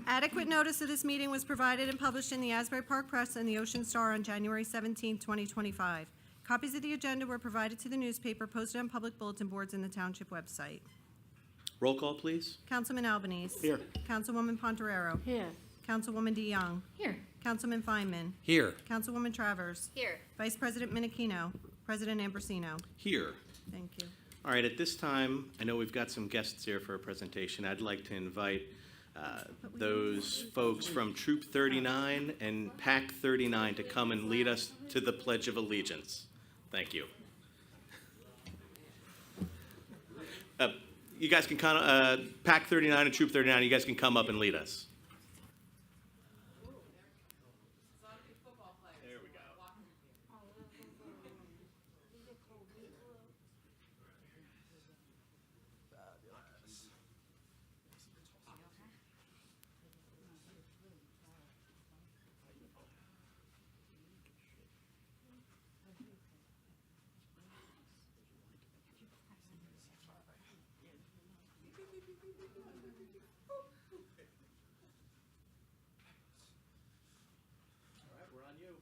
Adequate notice of this meeting was provided and published in the Asbury Park Press and the Ocean Star on January 17, 2025. Copies of the agenda were provided to the newspaper, posted on public bulletin boards in the Township website. Roll call, please. Councilman Albanese. Here. Councilwoman Pontoriero. Here. Councilwoman DeYoung. Here. Councilman Feynman. Here. Councilwoman Travers. Here. Vice President Minikino. President Ambrosino. Here. Thank you. All right, at this time, I know we've got some guests here for a presentation. I'd like to invite those folks from Troop 39 and Pack 39 to come and lead us to the Pledge of Allegiance. Thank you. You guys can kind of, Pack 39 and Troop 39, you guys can come up and lead us. There we go. All right, we're on you.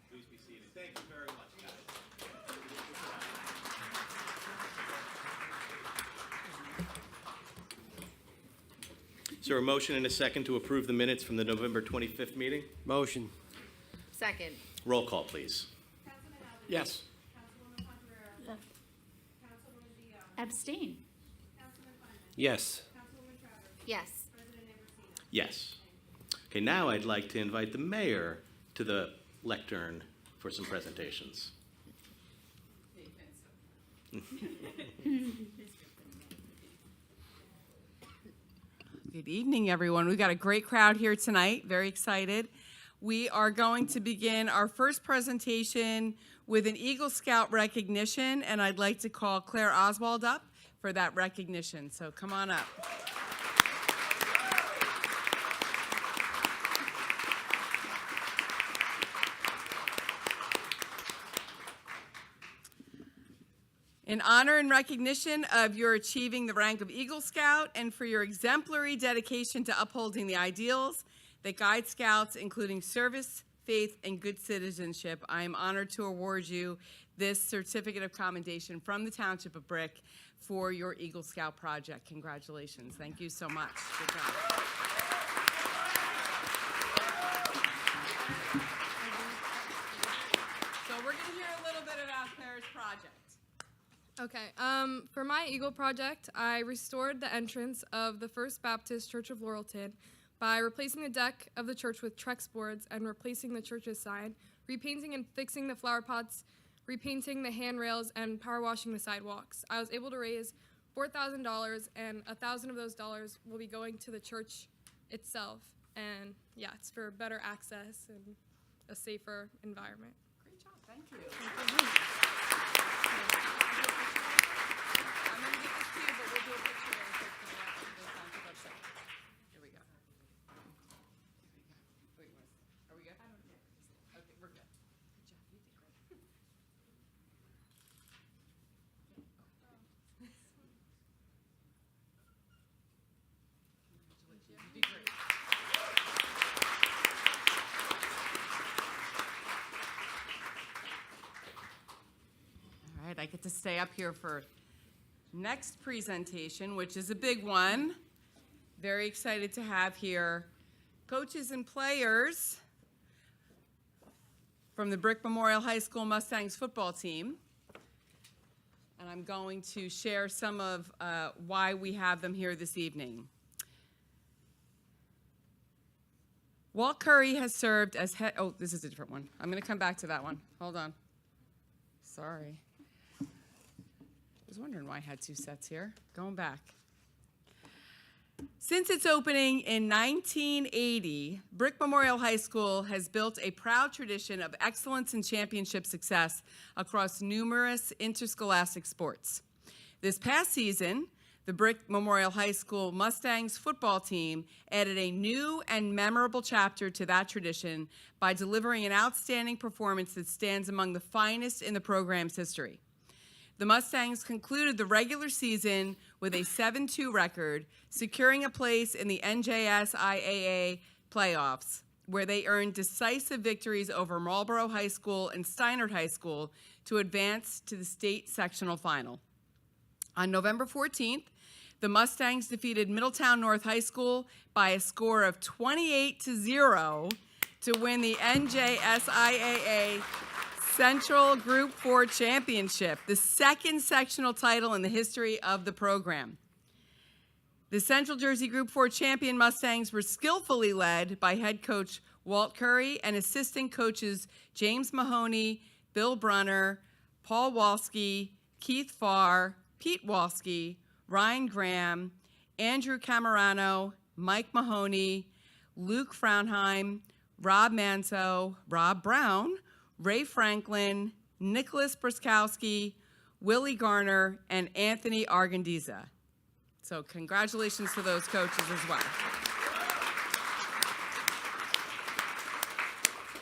Please be seated. Thank you very much, guys. Is there a motion and a second to approve the minutes from the November 25th meeting? Motion. Second. Roll call, please. Councilman Albanese. Yes. Councilwoman Pontoriero. Councilwoman DeYoung. Abstain. Councilman Feynman. Yes. Councilwoman Travers. Yes. President Ambrosino. Yes. Okay, now I'd like to invite the mayor to the lectern for some presentations. Good evening, everyone. We've got a great crowd here tonight. Very excited. We are going to begin our first presentation with an Eagle Scout recognition, and I'd like to call Claire Oswald up for that recognition. So come on up. In honor and recognition of your achieving the rank of Eagle Scout and for your exemplary dedication to upholding the ideals that guide Scouts, including service, faith, and good citizenship, I am honored to award you this certificate of commendation from the Township of Brick for your Eagle Scout project. Congratulations. Thank you so much. Good job. So we're going to hear a little bit about Claire's project. Okay, for my Eagle project, I restored the entrance of the First Baptist Church of Laurelton by replacing the deck of the church with Trex boards and replacing the church's sign, repainting and fixing the flower pots, repainting the handrails, and power washing the sidewalks. I was able to raise $4,000, and $1,000 of those dollars will be going to the church itself. And yeah, it's for better access and a safer environment. Great job. Thank you. I'm going to get this to you, but we'll do a picture really quick for the Township website. Here we go. Wait, are we good? I don't know. Okay, we're good. Good job. You did great. Congratulations. You did great. All right, I get to stay up here for next presentation, which is a big one. Very excited to have here coaches and players from the Brick Memorial High School Mustangs football team. And I'm going to share some of why we have them here this evening. Walt Curry has served as head, oh, this is a different one. I'm going to come back to that one. Hold on. Sorry. I was wondering why I had two sets here. Going back. Since its opening in 1980, Brick Memorial High School has built a proud tradition of excellence and championship success across numerous interscholastic sports. This past season, the Brick Memorial High School Mustangs football team added a new and memorable chapter to that tradition by delivering an outstanding performance that stands among the finest in the program's history. The Mustangs concluded the regular season with a 7-2 record, securing a place in the NJSIAA playoffs, where they earned decisive victories over Marlboro High School and Steinert High School to advance to the state sectional final. On November 14th, the Mustangs defeated Middletown North High School by a score of 28-0 to win the NJSIAA Central Group 4 Championship, the second sectional title in the history of the program. The Central Jersey Group 4 champion Mustangs were skillfully led by head coach Walt Curry and assistant coaches James Mahoney, Bill Brunner, Paul Walski, Keith Farr, Pete Walski, Ryan Graham, Andrew Camerano, Mike Mahoney, Luke Fraunheim, Rob Manso, Rob Brown, Ray Franklin, Nicholas Bruskowski, Willie Garner, and Anthony Argandiza. So congratulations to those coaches as well.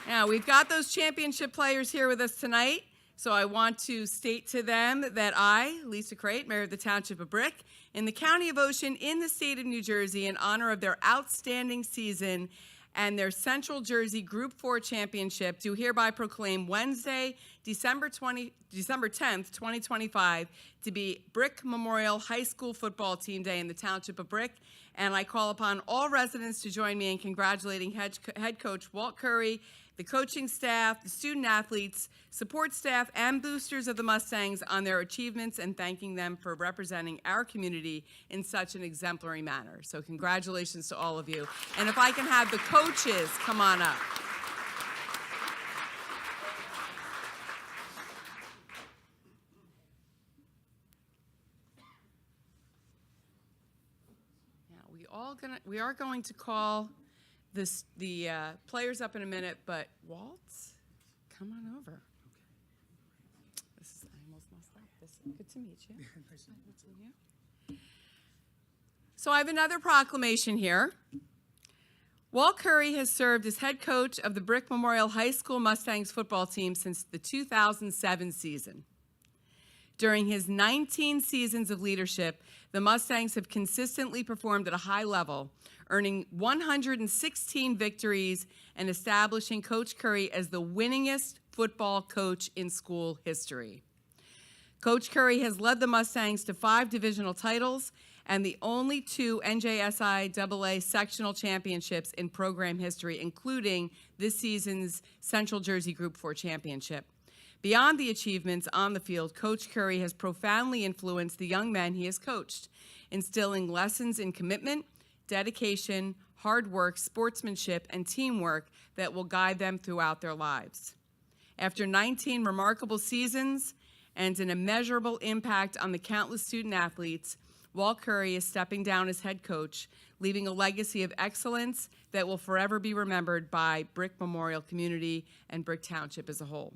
Now, we've got those championship players here with us tonight, so I want to state to them that I, Lisa Crate, Mayor of the Township of Brick, in the County of Ocean, in the state of New Jersey, in honor of their outstanding season and their Central Jersey Group 4 Championship, do hereby proclaim Wednesday, December 10th, 2025, to be Brick Memorial High School Football Team Day in the Township of Brick. And I call upon all residents to join me in congratulating head coach Walt Curry, the coaching staff, the student athletes, support staff, and boosters of the Mustangs on their achievements, and thanking them for representing our community in such an exemplary manner. So congratulations to all of you. And if I can have the coaches come on up. Now we are going to call the players up in a minute, but Walt, come on over. I almost messed up. Good to meet you. Nice to meet you. So I have another proclamation here. Walt Curry has served as head coach of the Brick Memorial High School Mustangs football team since the 2007 season. During his 19 seasons of leadership, the Mustangs have consistently performed at a high level, earning 116 victories and establishing Coach Curry as the winningest football coach in school history. Coach Curry has led the Mustangs to 5 divisional titles and the only 2 NJSIAA sectional championships in program history, including this season's Central Jersey Group 4 championship. Beyond the achievements on the field, Coach Curry has profoundly influenced the young men he has coached, instilling lessons in commitment, dedication, hard work, sportsmanship, and teamwork that will guide them throughout their lives. After 19 remarkable seasons and an immeasurable impact on the countless student athletes, Walt Curry is stepping down as head coach, leaving a legacy of excellence that will forever be remembered by Brick Memorial community and Brick Township as a whole.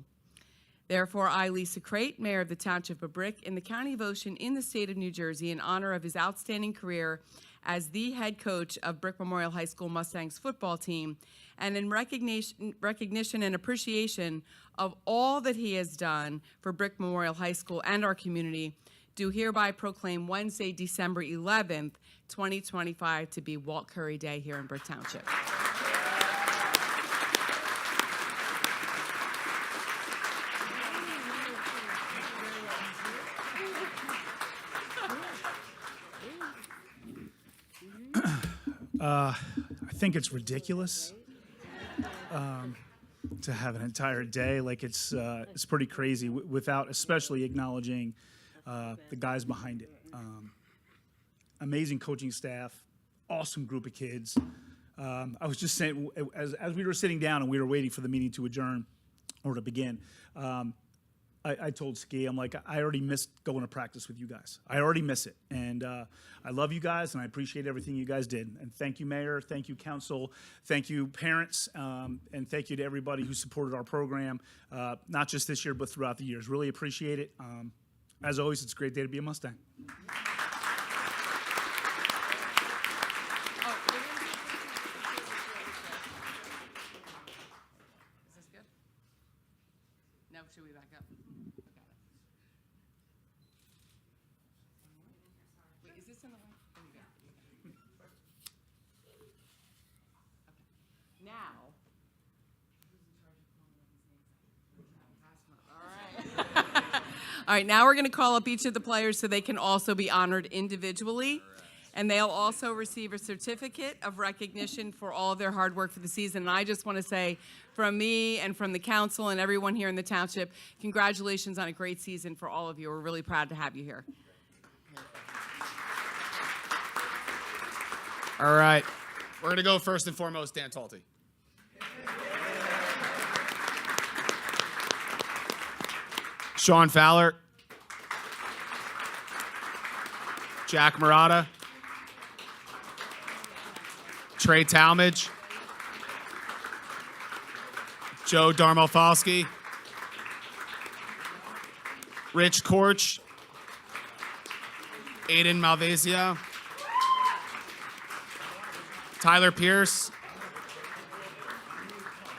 Therefore, I, Lisa Crate, Mayor of the Township of Brick, in the County of Ocean, in the state of New Jersey, in honor of his outstanding career as the head coach of Brick Memorial High School Mustangs football team, and in recognition and appreciation of all that he has done for Brick Memorial High School and our community, do hereby proclaim Wednesday, December 11th, 2025, to be Walt Curry Day here in Brick Township. I think it's ridiculous to have an entire day. Like it's pretty crazy without especially acknowledging the guys behind it. Amazing coaching staff, awesome group of kids. I was just saying, as we were sitting down and we were waiting for the meeting to adjourn or to begin, I told Ski, I'm like, I already missed going to practice with you guys. I already miss it. And I love you guys, and I appreciate everything you guys did. And thank you, Mayor. Thank you, Council. Thank you, parents. And thank you to everybody who supported our program, not just this year, but throughout the years. Really appreciate it. As always, it's a great day to be a Mustang. Is this good? No, should we back up? Got it. Wait, is this in the way? There you go. Okay. Now. All right, now we're going to call up each of the players so they can also be honored individually. And they'll also receive a certificate of recognition for all of their hard work for the season. And I just want to say, from me and from the council and everyone here in the township, congratulations on a great season for all of you. We're really proud to have you here. All right. We're going to go first and foremost, Dan Talty. Sean Fowler. Jack Murata. Trey Talmadge. Joe Darmalfalski. Rich Korch. Aiden Malvasio. Tyler Pierce.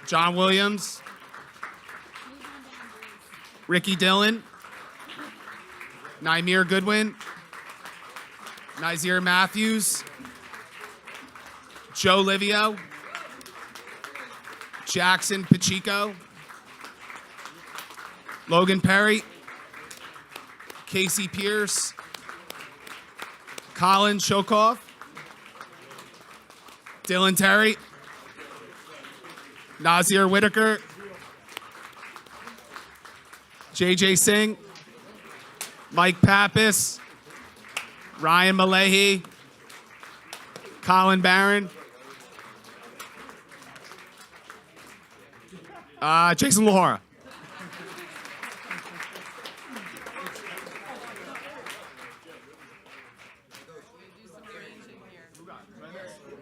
John Williams. Ricky Dillon. Nymir Goodwin. Nazir Matthews. Joe Livio. Jackson Pacheco. Logan Perry. Casey Pierce. Colin Shokoff. Dylan Terry. Nazir Whitaker. JJ Singh. Mike Pappas. Ryan Malahy. Colin Barron. Jason Lahora.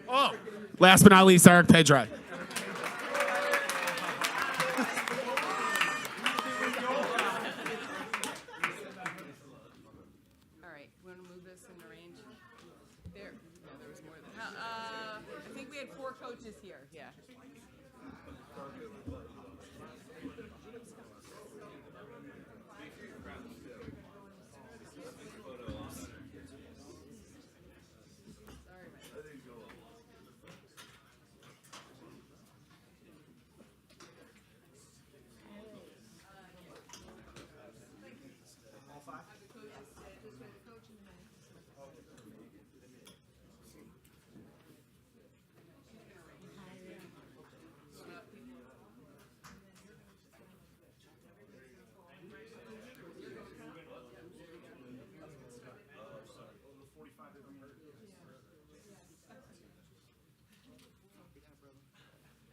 Oh, last but not least, Eric Pedro. All right, we want to move this and arrange. There, no, there was more than. I think we had 4 coaches here. Yeah.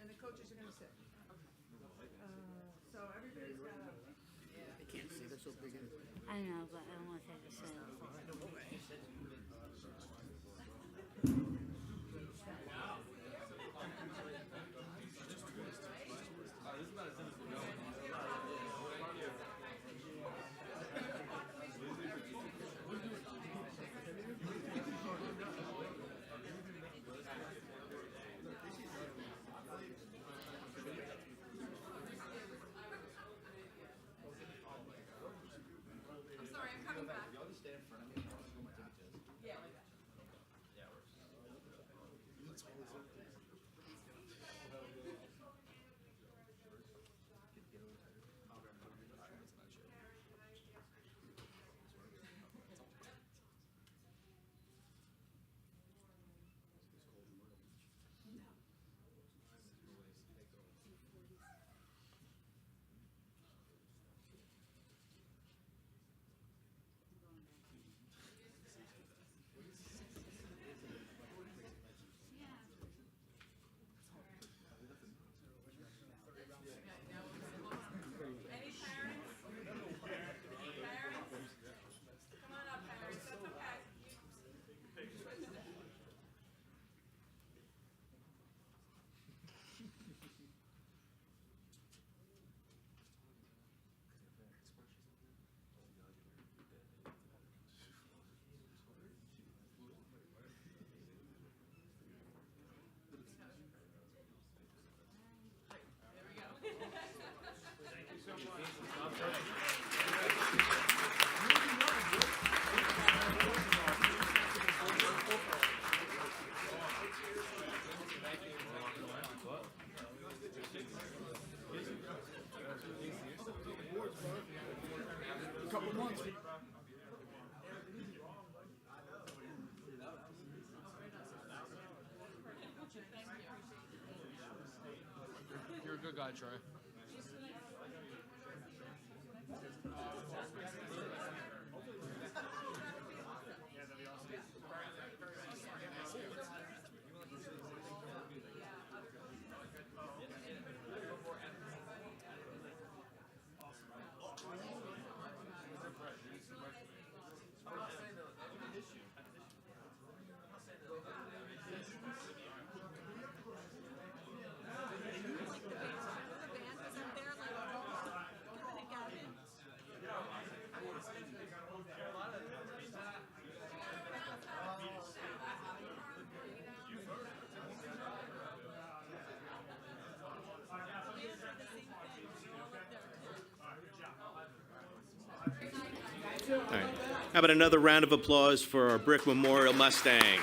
And the coaches are going to sit. So everybody's got to. I know, but I want to take a selfie. I'm sorry, I'm coming back. Y'all just stay in front of me. Go ahead, Troy. All right. How about another round of applause for our Brick Memorial Mustangs?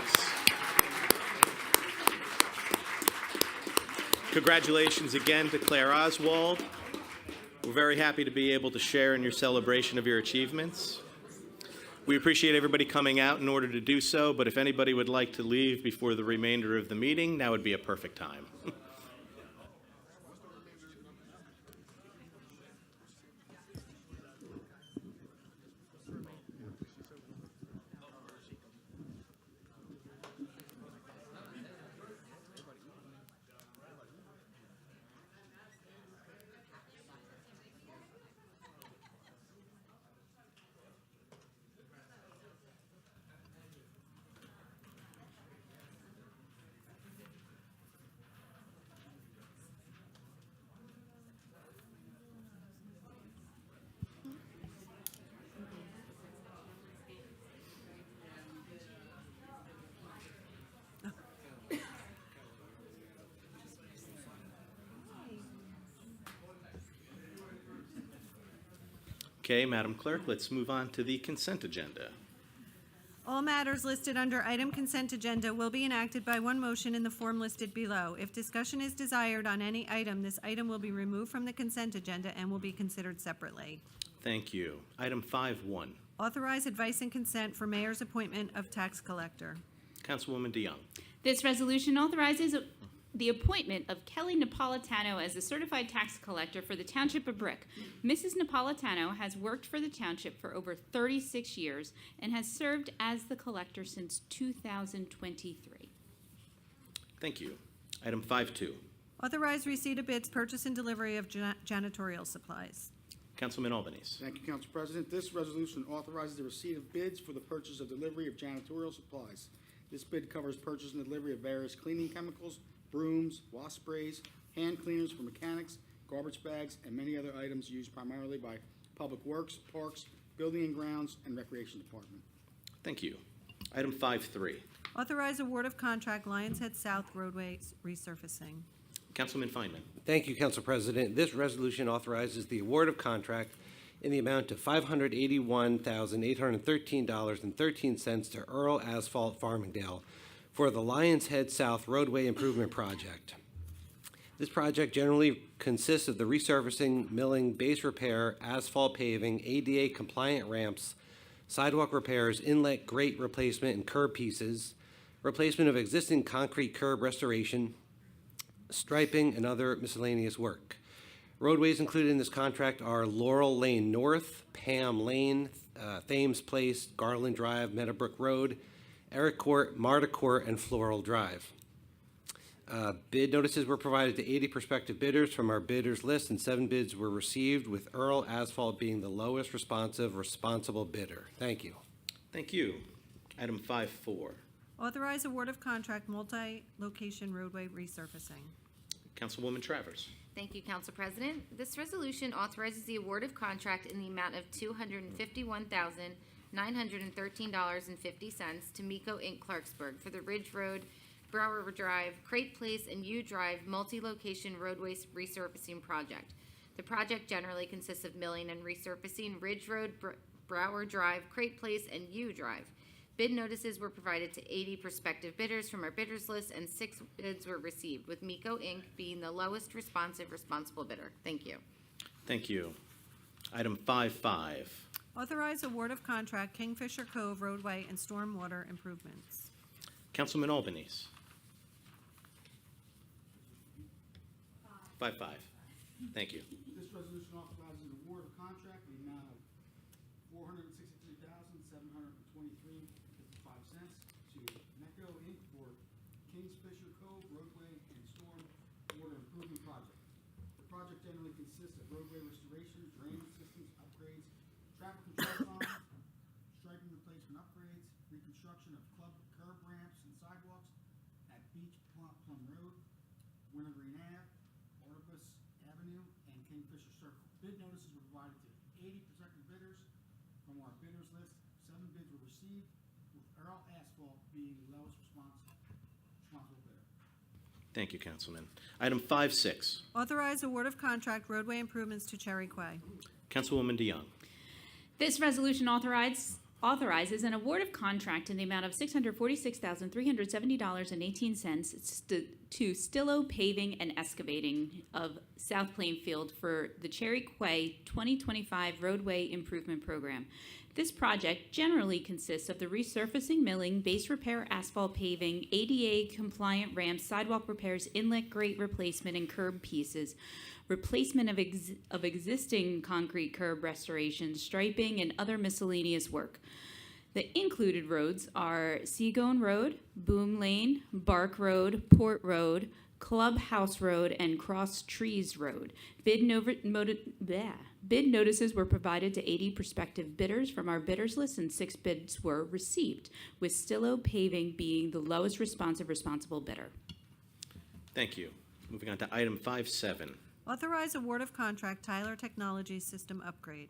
Congratulations again to Claire Oswald. We're very happy to be able to share in your celebration of your achievements. We appreciate everybody coming out in order to do so, but if anybody would like to leave before the remainder of the meeting, now would be a perfect time. Okay, Madam Clerk, let's move on to the consent agenda. All matters listed under item consent agenda will be enacted by one motion in the form listed below. If discussion is desired on any item, this item will be removed from the consent agenda and will be considered separately. Thank you. Item 5.1. Authorize advice and consent for mayor's appointment of tax collector. Councilwoman DeYoung. This resolution authorizes the appointment of Kelly Napolitano as the certified tax collector for the Township of Brick. Mrs. Napolitano has worked for the Township for over 36 years and has served as the collector since 2023. Thank you. Item 5.2. Authorize receipt of bids, purchase and delivery of janitorial supplies. Councilman Albanese. Thank you, Council President. This resolution authorizes the receipt of bids for the purchase of delivery of janitorial supplies. This bid covers purchase and delivery of various cleaning chemicals, brooms, wasp sprays, hand cleaners for mechanics, garbage bags, and many other items used primarily by Public Works, Parks, Building and Grounds, and Recreation Department. Thank you. Item 5.3. Authorize award of contract Lions Head South roadway resurfacing. Councilman Feynman. Thank you, Council President. This resolution authorizes the award of contract in the amount of $581,813.13 to Earl Asphalt Farmingdale for the Lions Head South Roadway Improvement Project. This project generally consists of the resurfacing, milling, base repair, asphalt paving, ADA compliant ramps, sidewalk repairs, inlet grate replacement and curb pieces, replacement of existing concrete curb restoration, striping, and other miscellaneous work. Roadways included in this contract are Laurel Lane North, Pam Lane, Thames Place, Garland Drive, Meadowbrook Road, Eric Court, Marta Court, and Floral Drive. Bid notices were provided to 80 prospective bidders from our bidders list, and 7 bids were received, with Earl Asphalt being the lowest responsible bidder. Thank you. Thank you. Item 5.4. Authorize award of contract multi-location roadway resurfacing. Councilwoman Travers. Thank you, Council President. This resolution authorizes the award of contract in the amount of $251,913.50 to Miko Inc. Clarksburg for the Ridge Road, Brower Drive, Crate Place, and U Drive multi-location roadway resurfacing project. The project generally consists of milling and resurfacing Ridge Road, Brower Drive, Crate Place, and U Drive. Bid notices were provided to 80 prospective bidders from our bidders list, and 6 bids were received, with Miko Inc. being the lowest responsible bidder. Thank you. Thank you. Item 5.5. Authorize award of contract Kingfisher Cove roadway and stormwater improvements. Councilman Albanese. 5.5. Thank you. This resolution authorizes an award of contract in the amount of $463,723.55 to NECO Inc. for Kingsfisher Cove roadway and storm water improvement project. The project generally consists of roadway restoration, drainage systems upgrades, traffic control signs, striping replacement upgrades, reconstruction of curb ramps and sidewalks at Beach Plum Road, Wintergreen Ave, Ortobus Avenue, and Kingfisher Circle. Bid notices were provided to 80 prospective bidders. From our bidders list, 7 bids were received, with Earl Asphalt being the lowest responsible bidder. Thank you, Councilman. Item 5.6. Authorize award of contract roadway improvements to Cherry Quay. Councilwoman DeYoung. This resolution authorizes an award of contract in the amount of $646,370.18 to Stillo Paving and Excavating of South Plainfield for the Cherry Quay 2025 roadway improvement program. This project generally consists of the resurfacing, milling, base repair, asphalt paving, ADA compliant ramps, sidewalk repairs, inlet grate replacement and curb pieces, replacement of existing concrete curb restoration, striping, and other miscellaneous work. The included roads are Seagoan Road, Boom Lane, Bark Road, Port Road, Clubhouse Road, and Cross Trees Road. Bid notices were provided to 80 prospective bidders from our bidders list, and 6 bids were received, with Stillo Paving being the lowest responsible bidder. Thank you. Moving on to item 5.7. Authorize award of contract Tyler Technologies System Upgrade.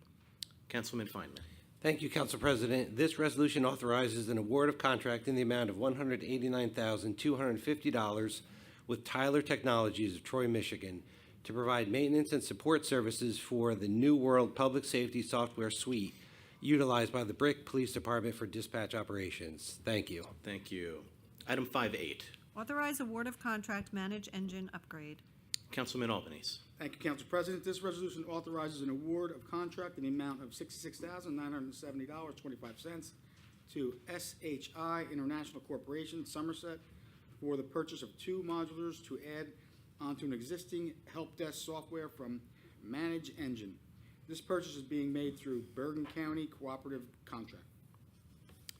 Councilman Feinman. Thank you, Council President. This resolution authorizes an award of contract in the amount of $189,250 with Tyler Technologies of Troy, Michigan, to provide maintenance and support services for the New World Public Safety Software Suite utilized by the Brick Police Department for dispatch operations. Thank you. Thank you. Item 5.8. Authorize award of contract Manage Engine Upgrade. Councilman Albanese. Thank you, Council President. This resolution authorizes an award of contract in the amount of $66,970.25 to SHI International Corporation, Somerset, for the purchase of 2 modulars to add onto an existing help desk software from Manage Engine. This purchase is being made through Bergen County Cooperative Contract.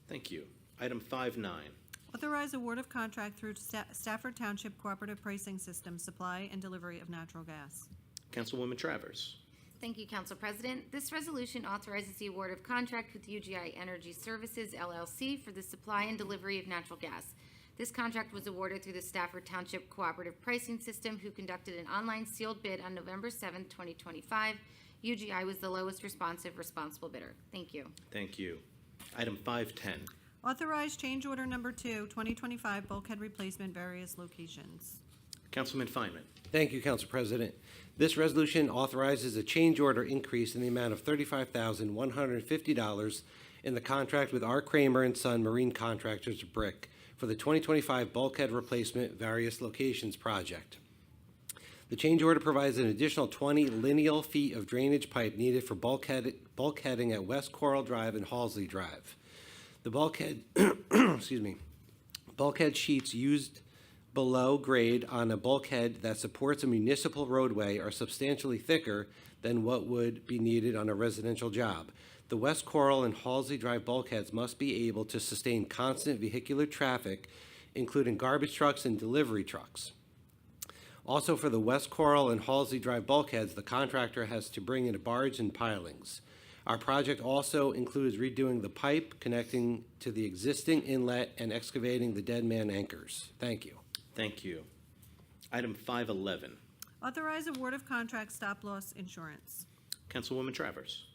Thank you. Item 5.9. Authorize award of contract through Stafford Township Cooperative Pricing System, supply and delivery of natural gas. Councilwoman Travers. Thank you, Council President. This resolution authorizes the award of contract with UGI Energy Services, LLC, for the supply and delivery of natural gas. This contract was awarded through the Stafford Township Cooperative Pricing System, who conducted an online sealed bid on November 7, 2025. UGI was the lowest responsible bidder. Thank you. Thank you. Item 5.10. Authorize change order number 2, 2025 bulkhead replacement, various locations. Councilman Feinman. Thank you, Council President. This resolution authorizes a change order increase in the amount of $35,150 in the contract with R. Kramer and Son Marine Contractors of Brick for the 2025 bulkhead replacement, various locations project. The change order provides an additional 20 lineal feet of drainage pipe needed for bulkheading at West Coral Drive and Halsey Drive. The bulkhead, bulkhead sheets used below grade on a bulkhead that supports a municipal roadway are substantially thicker than what would be needed on a residential job. The West Coral and Halsey Drive bulkheads must be able to sustain constant vehicular traffic, including garbage trucks and delivery trucks. Also, for the West Coral and Halsey Drive bulkheads, the contractor has to bring in a barge and pilings. Our project also includes redoing the pipe connecting to the existing inlet and excavating the dead man anchors. Thank you. Thank you. Item 5.11. Authorize award of contract stop loss insurance. Councilwoman Travers.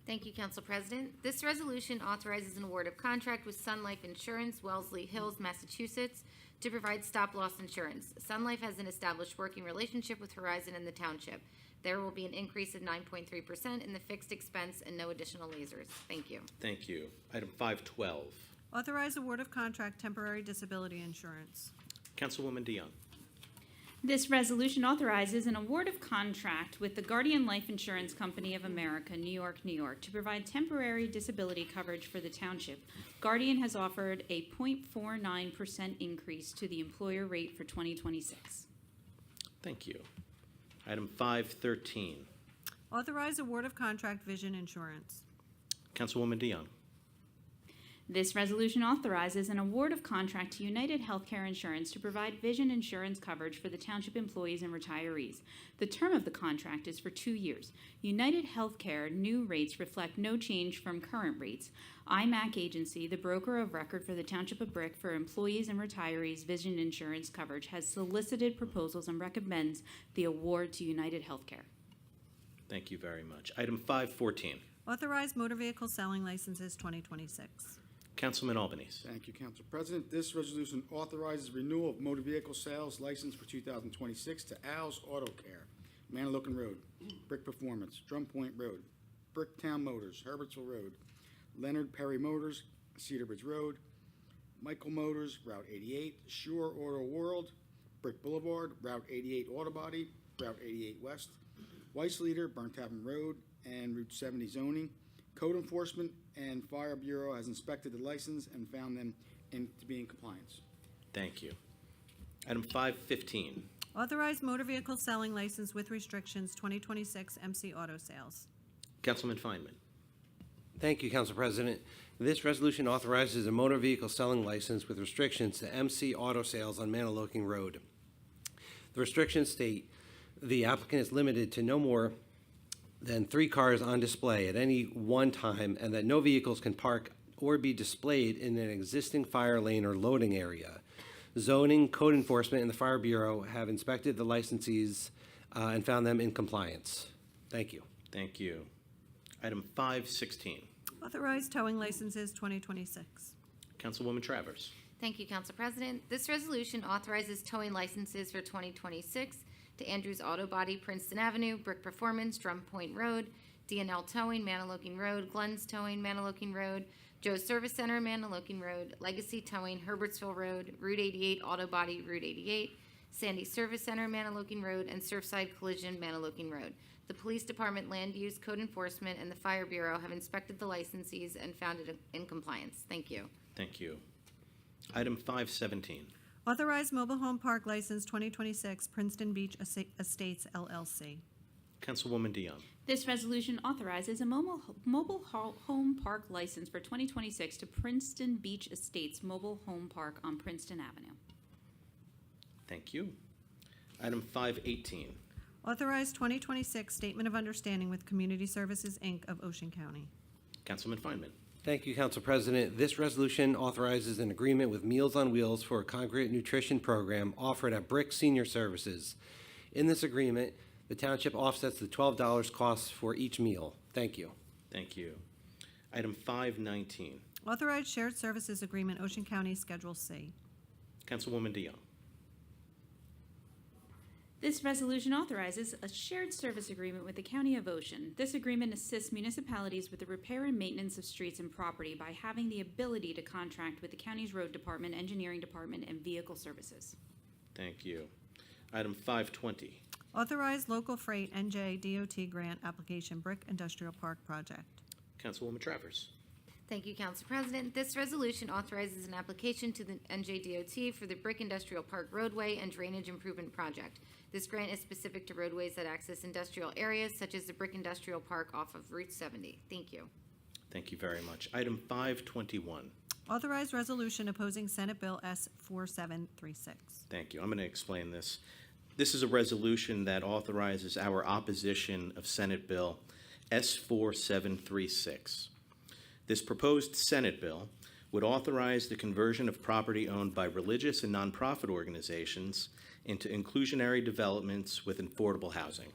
Thank you, Council President. This resolution authorizes an award of contract with Sun Life Insurance, Wellesley Hills, Massachusetts, to provide stop-loss insurance. Sun Life has an established working relationship with Horizon and the Township. There will be an increase of 9.3% in the fixed expense and no additional lasers. Thank you. Thank you. Item 5.12. Authorize award of contract temporary disability insurance. Councilwoman DeYoung. This resolution authorizes an award of contract with the Guardian Life Insurance Company of America, New York, New York, to provide temporary disability coverage for the township. Guardian has offered a 0.49% increase to the employer rate for 2026. Thank you. Item 513. Authorize award of contract vision insurance. Councilwoman DeYoung. This resolution authorizes an award of contract to United Healthcare Insurance to provide vision insurance coverage for the township employees and retirees. The term of the contract is for 2 years. United Healthcare new rates reflect no change from current rates. IMAC Agency, the broker of record for the Township of Brick for employees and retirees vision insurance coverage, has solicited proposals and recommends the award to United Healthcare. Thank you very much. Item 514. Authorize motor vehicle selling licenses 2026. Councilman Albanese. Thank you, Council President. This resolution authorizes renewal of motor vehicle sales license for 2026 to Al's Auto Care, Manalocan Road, Brick Performance, Drum Point Road, Bricktown Motors, Herbertsville Road, Leonard Perry Motors, Cedar Bridge Road, Michael Motors, Route 88, Shore Auto World, Brick Boulevard, Route 88 Auto Body, Route 88 West, Weiss Leader, Burnt Tavern Road, and Route 70 zoning. Code Enforcement and Fire Bureau has inspected the license and found them to be in compliance. Thank you. Item 515. Authorize motor vehicle selling license with restrictions 2026 MC Auto Sales. Councilman Feinman. Thank you, Council President. This resolution authorizes a motor vehicle selling license with restrictions to MC Auto Sales on Manalocan Road. The restrictions state the applicant is limited to no more than 3 cars on display at any one time, and that no vehicles can park or be displayed in an existing fire lane or loading area. Zoning, Code Enforcement, and the Fire Bureau have inspected the licensees and found them in compliance. Thank you. Thank you. Item 516. Authorize towing licenses 2026. Councilwoman Travers. Thank you, Council President. This resolution authorizes towing licenses for 2026 to Andrews Auto Body, Princeton Avenue, Brick Performance, Drum Point Road, DNL Towing, Manalocan Road, Glenn's Towing, Manalocan Road, Joe's Service Center, Manalocan Road, Legacy Towing, Herbertsville Road, Route 88 Auto Body, Route 88, Sandy Service Center, Manalocan Road, and Surfside Collision, Manalocan Road. The Police Department, Land Use, Code Enforcement, and the Fire Bureau have inspected the licensees and found it in compliance. Thank you. Thank you. Item 517. Authorize mobile home park license 2026 Princeton Beach Estates LLC. Councilwoman DeYoung. This resolution authorizes a mobile home park license for 2026 to Princeton Beach Estates Mobile Home Park on Princeton Avenue. Thank you. Item 518. Authorize 2026 Statement of Understanding with Community Services, Inc. of Ocean County. Councilman Feinman. Thank you, Council President. This resolution authorizes an agreement with Meals on Wheels for a congregate nutrition program offered at Brick Senior Services. In this agreement, the township offsets the $12 costs for each meal. Thank you. Thank you. Item 519. Authorize Shared Services Agreement, Ocean County, Schedule C. Councilwoman DeYoung. This resolution authorizes a shared service agreement with the County of Ocean. This agreement assists municipalities with the repair and maintenance of streets and property by having the ability to contract with the county's road department, engineering department, and vehicle services. Thank you. Item 520. Authorize local freight NJ DOT grant application Brick Industrial Park Project. Councilwoman Travers. Thank you, Council President. This resolution authorizes an application to the NJDOT for the Brick Industrial Park Roadway and Drainage Improvement Project. This grant is specific to roadways that access industrial areas such as the Brick Industrial Park off of Route 70. Thank you. Thank you very much. Item 521. Authorize resolution opposing Senate Bill S 4736. Thank you. I'm going to explain this. This is a resolution that authorizes our opposition of Senate Bill S 4736. This proposed Senate bill would authorize the conversion of property owned by religious and nonprofit organizations into inclusionary developments with affordable housing.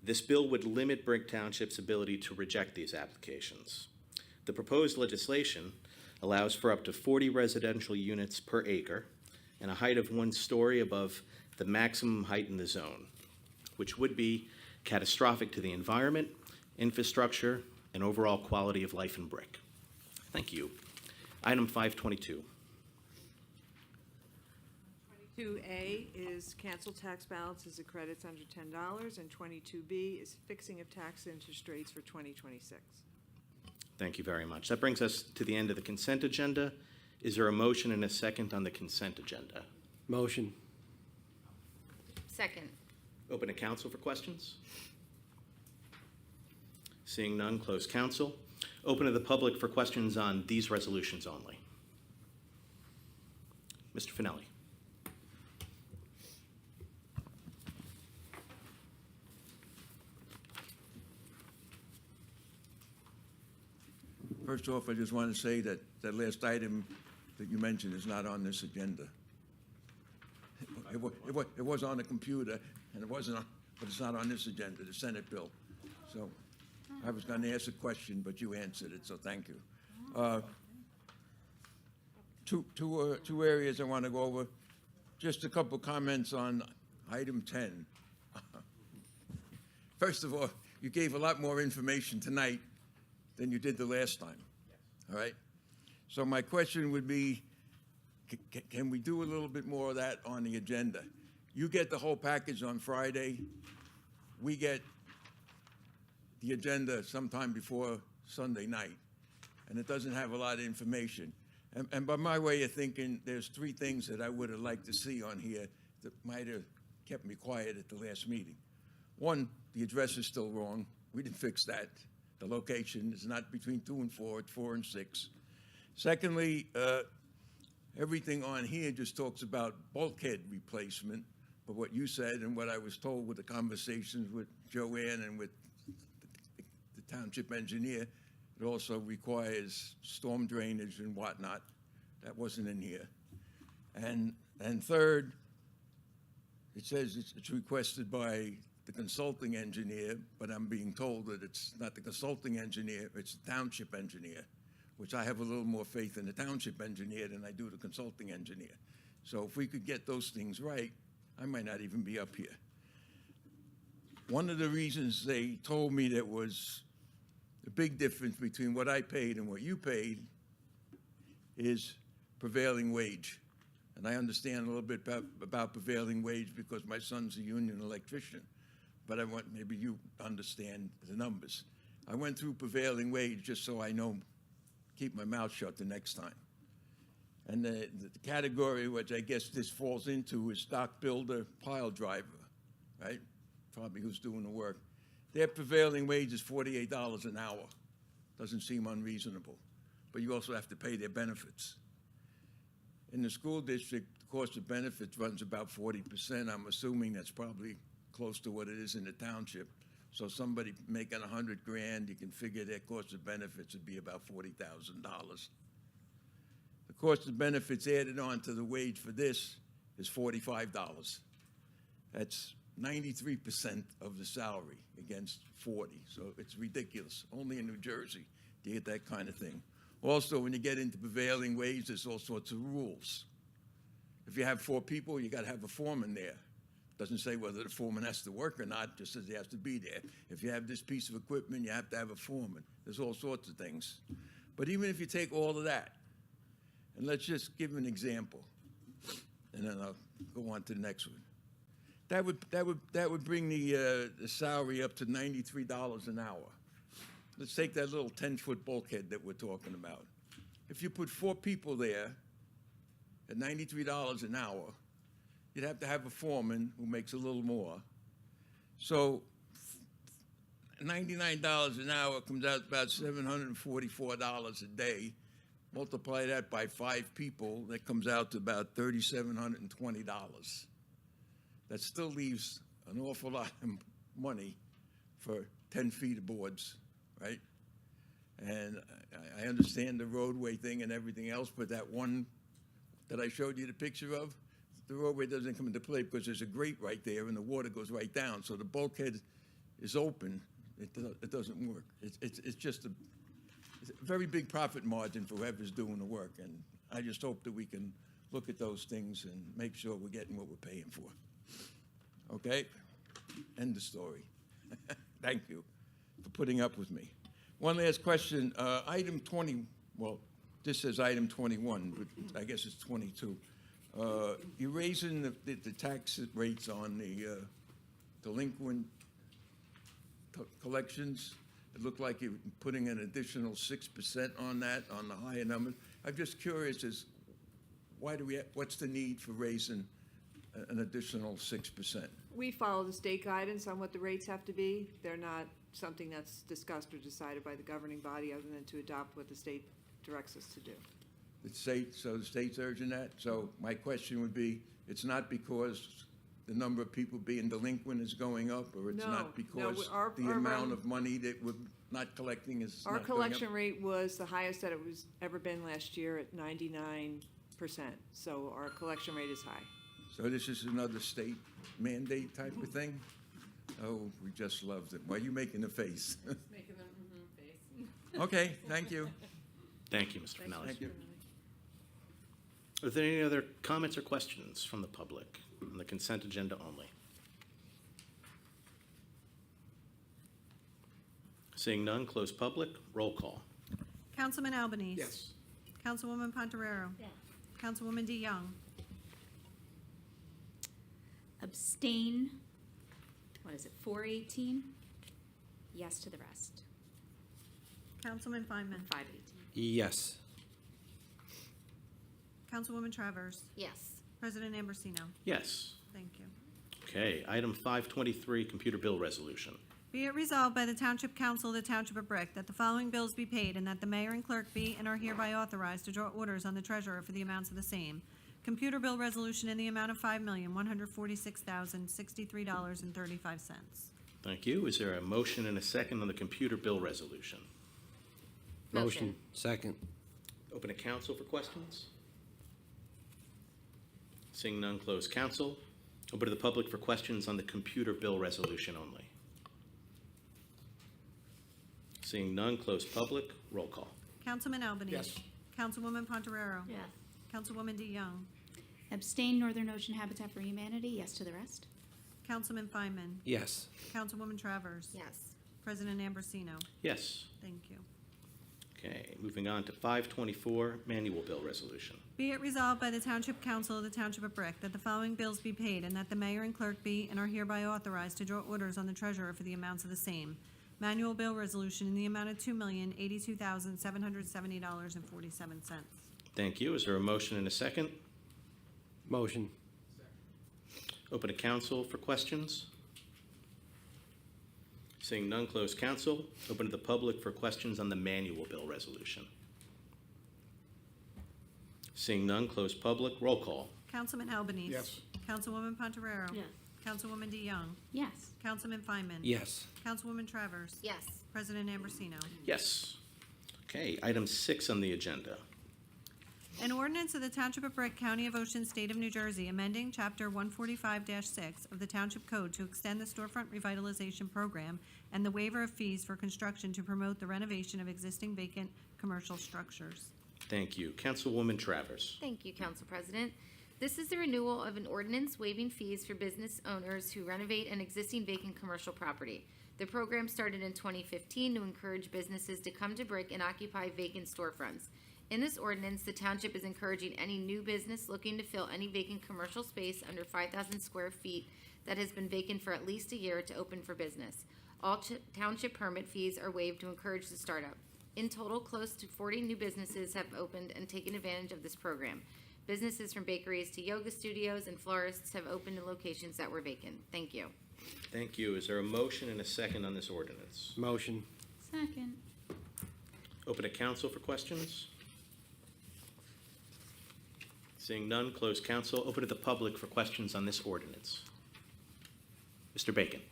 This bill would limit Brick Township's ability to reject these applications. The proposed legislation allows for up to 40 residential units per acre and a height of 1 story above the maximum height in the zone, which would be catastrophic to the environment, infrastructure, and overall quality of life in Brick. Thank you. Item 522. 22A is cancel tax balances of credits under $10, and 22B is fixing of tax interest rates for 2026. Thank you very much. That brings us to the end of the consent agenda. Is there a motion and a second on the consent agenda? Motion. Second. Open to council for questions. Seeing none, close council. Open to the public for questions on these resolutions only. Mr. Finelli. First off, I just want to say that that last item that you mentioned is not on this agenda. It was on the computer, and it wasn't on, but it's not on this agenda, the Senate bill. So I was going to ask a question, but you answered it, so thank you. Two areas I want to go over. Just a couple comments on item 10. First of all, you gave a lot more information tonight than you did the last time. All right? So my question would be, can we do a little bit more of that on the agenda? You get the whole package on Friday. We get the agenda sometime before Sunday night, and it doesn't have a lot of information. And by my way of thinking, there's three things that I would have liked to see on here that might have kept me quiet at the last meeting. One, the address is still wrong. We didn't fix that. The location is not between 2 and 4, it's 4 and 6. Secondly, everything on here just talks about bulkhead replacement, but what you said and what I was told with the conversations with Joanne and with the township engineer, it also requires storm drainage and whatnot. That wasn't in here. And third, it says it's requested by the consulting engineer, but I'm being told that it's not the consulting engineer, it's the township engineer, which I have a little more faith in the township engineer than I do the consulting engineer. So if we could get those things right, I might not even be up here. One of the reasons they told me that was the big difference between what I paid and what you paid is prevailing wage. And I understand a little bit about prevailing wage because my son's a union electrician. But I want, maybe you understand the numbers. I went through prevailing wage just so I know, keep my mouth shut the next time. And the category which I guess this falls into is dock builder, pile driver, right? Probably who's doing the work. Their prevailing wage is $48 an hour. Doesn't seem unreasonable. But you also have to pay their benefits. In the school district, the cost of benefits runs about 40%. I'm assuming that's probably close to what it is in the township. So somebody making $100,000, you can figure their cost of benefits would be about $40,000. The cost of benefits added on to the wage for this is $45. That's 93% of the salary against 40. So it's ridiculous. Only in New Jersey do you get that kind of thing. Also, when you get into prevailing wage, there's all sorts of rules. If you have 4 people, you got to have a foreman there. Doesn't say whether the foreman has to work or not, just says he has to be there. If you have this piece of equipment, you have to have a foreman. There's all sorts of things. But even if you take all of that, and let's just give an example, and then I'll go on to the next one. That would bring the salary up to $93 an hour. Let's take that little 10-foot bulkhead that we're talking about. If you put 4 people there at $93 an hour, you'd have to have a foreman who makes a little more. So $99 an hour comes out about $744 a day. Multiply that by 5 people, that comes out to about $3,720. That still leaves an awful lot of money for 10 feet of boards, right? And I understand the roadway thing and everything else, but that one that I showed you the picture of, the roadway doesn't come into play because there's a grate right there and the water goes right down. So the bulkhead is open. It doesn't work. It's just a very big profit margin for whoever's doing the work. And I just hope that we can look at those things and make sure we're getting what we're paying for. Okay? End the story. Thank you for putting up with me. One last question. Item 20, well, this says item 21, but I guess it's 22. You're raising the tax rates on the delinquent collections. It looked like you're putting an additional 6% on that, on the higher number. I'm just curious as what's the need for raising an additional 6%? We follow the state guidance on what the rates have to be. They're not something that's discussed or decided by the governing body other than to adopt what the state directs us to do. The state's urging that? So my question would be, it's not because the number of people being delinquent is going up, or it's No, not because our the amount of money that we're not collecting is Our not going up? collection rate was the highest that it was ever been last year at 99%. So our collection rate is high. So this is another state mandate type of thing? Oh, we just loved it. Why are you making a face? Making them face. Okay, thank you. Thank you, Mr. Finelli. Thank you. Are there any other comments or questions from the public on the consent agenda only? Seeing none, close public. Roll call. Councilman Albanese. Yes. Councilwoman Pontoriero. Yes. Councilwoman DeYoung. Abstain. What is it, 418? Yes to the rest. Councilman Feynman. 518. Yes. Councilwoman Travers. Yes. President Ambrosino. Yes. Thank you. Okay, item 523, computer bill resolution. Be it resolved by the Township Council of the Township of Brick that the following bills be paid and that the mayor and clerk be and are hereby authorized to draw orders on the treasurer for the amounts of the same. Computer bill resolution in the amount of $5,146,063.35. Thank you. Is there a motion and a second on the computer bill resolution? Motion. Second. Open to council for questions? Seeing none, close council. Open to the public for questions on the computer bill resolution only. Seeing none, close public. Roll call. Councilman Albanese. Yes. Councilwoman Pontoriero. Yes. Councilwoman DeYoung. Abstain, Northern Ocean Habitat for Humanity. Yes to the rest. Councilman Feynman. Yes. Councilwoman Travers. Yes. President Ambrosino. Yes. Thank you. Okay, moving on to 524, manual bill resolution. Be it resolved by the Township Council of the Township of Brick that the following bills be paid and that the mayor and clerk be and are hereby authorized to draw orders on the treasurer for the amounts of the same. Manual bill resolution in the amount of $2,082,770.47. Thank you. Is there a motion and a second? Motion. Open to council for questions? Seeing none, close council. Open to the public for questions on the manual bill resolution. Seeing none, close public. Roll call. Councilman Albanese. Yes. Councilwoman Pontoriero. Yes. Councilwoman DeYoung. Yes. Councilman Feynman. Yes. Councilwoman Travers. Yes. President Ambrosino. Yes. Okay, item 6 on the agenda. An ordinance of the Township of Brick, County of Ocean, State of New Jersey, amending Chapter 145-6 of the Township Code to extend the storefront revitalization program and the waiver of fees for construction to promote the renovation of existing vacant commercial structures. Thank you. Councilwoman Travers. Thank you, Council President. This is the renewal of an ordinance waiving fees for business owners who renovate an existing vacant commercial property. The program started in 2015 to encourage businesses to come to Brick and occupy vacant storefronts. In this ordinance, the township is encouraging any new business looking to fill any vacant commercial space under 5,000 square feet that has been vacant for at least a year to open for business. All township permit fees are waived to encourage the startup. In total, close to 40 new businesses have opened and taken advantage of this program. Businesses from bakeries to yoga studios and florists have opened in locations that were vacant. Thank you. Thank you. Is there a motion and a second on this ordinance? Motion. Second. Open to council for questions? Seeing none, close council. Open to the public for questions on this ordinance. Mr. Bacon.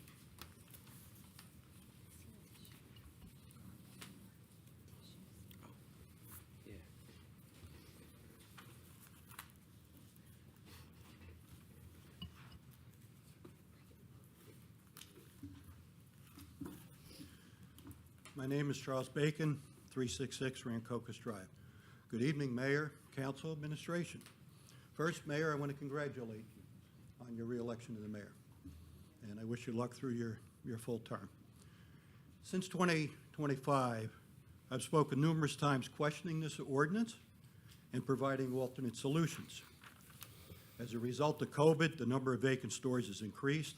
My name is Charles Bacon, 366 Rancocas Drive. Good evening, Mayor, Council, Administration. First, Mayor, I want to congratulate you on your reelection to the mayor, and I wish you luck through your full term. Since 2025, I've spoken numerous times questioning this ordinance and providing alternate solutions. As a result of COVID, the number of vacant stores has increased,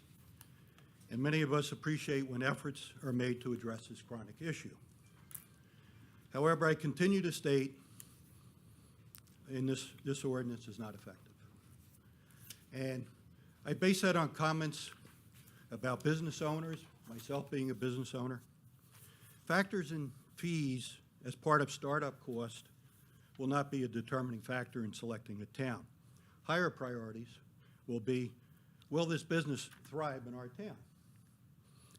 and many of us appreciate when efforts are made to address this chronic issue. However, I continue to state this ordinance is not effective. And I base that on comments about business owners, myself being a business owner. Factors in fees as part of startup cost will not be a determining factor in selecting a town. Higher priorities will be, will this business thrive in our town?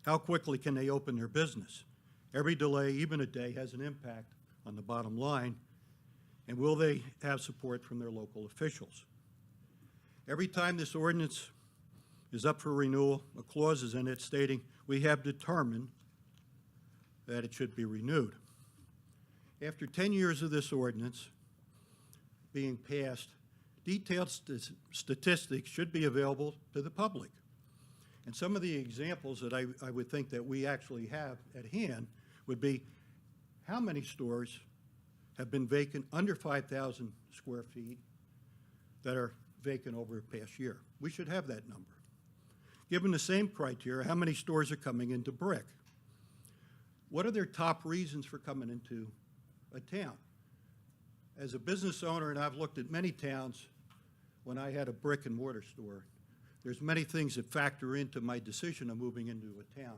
How quickly can they open their business? Every delay, even a day, has an impact on the bottom line. And will they have support from their local officials? Every time this ordinance is up for renewal, a clause is in it stating we have determined that it should be renewed. After 10 years of this ordinance being passed, detailed statistics should be available to the public. And some of the examples that I would think that we actually have at hand would be how many stores have been vacant under 5,000 square feet that are vacant over the past year. We should have that number. Given the same criteria, how many stores are coming into Brick? What are their top reasons for coming into a town? As a business owner, and I've looked at many towns when I had a brick and mortar store, there's many things that factor into my decision of moving into a town.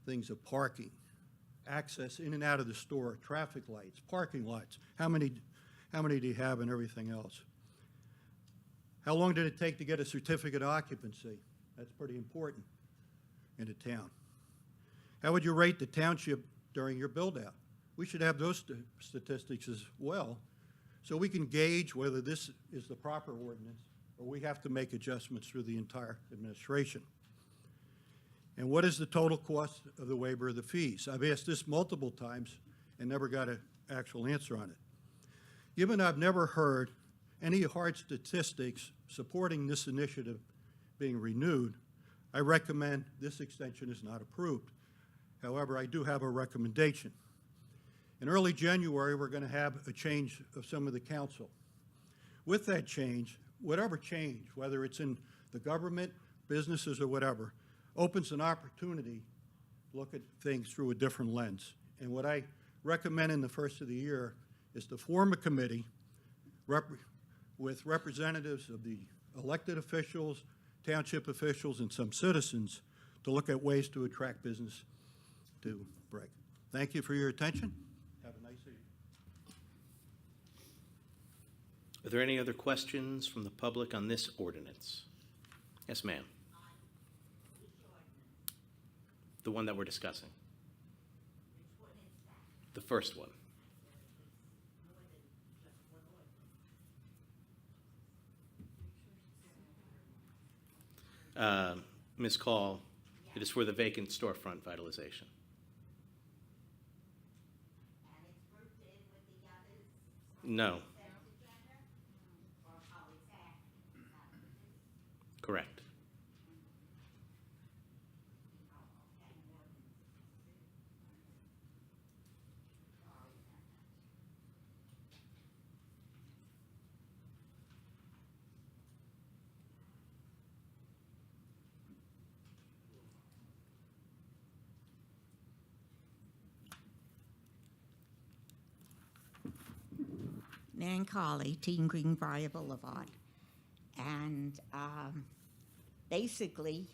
Things of parking, access in and out of the store, traffic lights, parking lots, how many do you have, and everything else. How long did it take to get a certificate of occupancy? That's pretty important in a town. How would you rate the township during your build-out? We should have those statistics as well, so we can gauge whether this is the proper ordinance or we have to make adjustments through the entire administration. And what is the total cost of the waiver of the fees? I've asked this multiple times and never got an actual answer on it. Given I've never heard any hard statistics supporting this initiative being renewed, I recommend this extension is not approved. However, I do have a recommendation. In early January, we're going to have a change of some of the council. With that change, whatever change, whether it's in the government, businesses, or whatever, opens an opportunity to look at things through a different lens. And what I recommend in the first of the year is to form a committee with representatives of the elected officials, township officials, and some citizens to look at ways to attract business to Brick. Thank you for your attention. Have a nice evening. Are there any other questions from the public on this ordinance? Yes, ma'am. The one that we're discussing. The first one. Ms. Call, it is for the vacant storefront vitalization. No. Correct. Nan Colley, Teen Greenbrier Boulevard. And basically,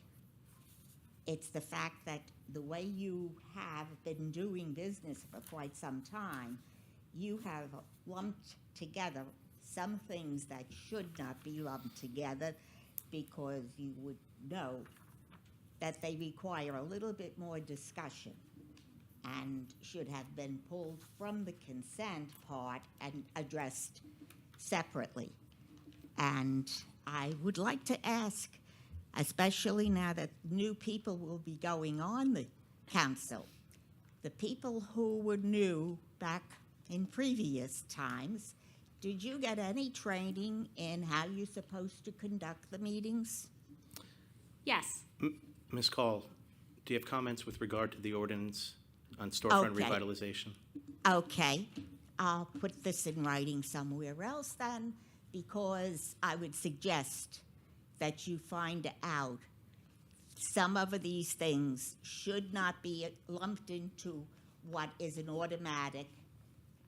it's the fact that the way you have been doing business for quite some time, you have lumped together some things that should not be lumped together because you would know that they require a little bit more discussion and should have been pulled from the consent part and addressed separately. And I would like to ask, especially now that new people will be going on the council, the people who were new back in previous times, did you get any training in how you're supposed to conduct the meetings? Yes. Ms. Call, do you have comments with regard to the ordinance on storefront revitalization? Okay. I'll put this in writing somewhere else then, because I would suggest that you find out some of these things should not be lumped into what is an automatic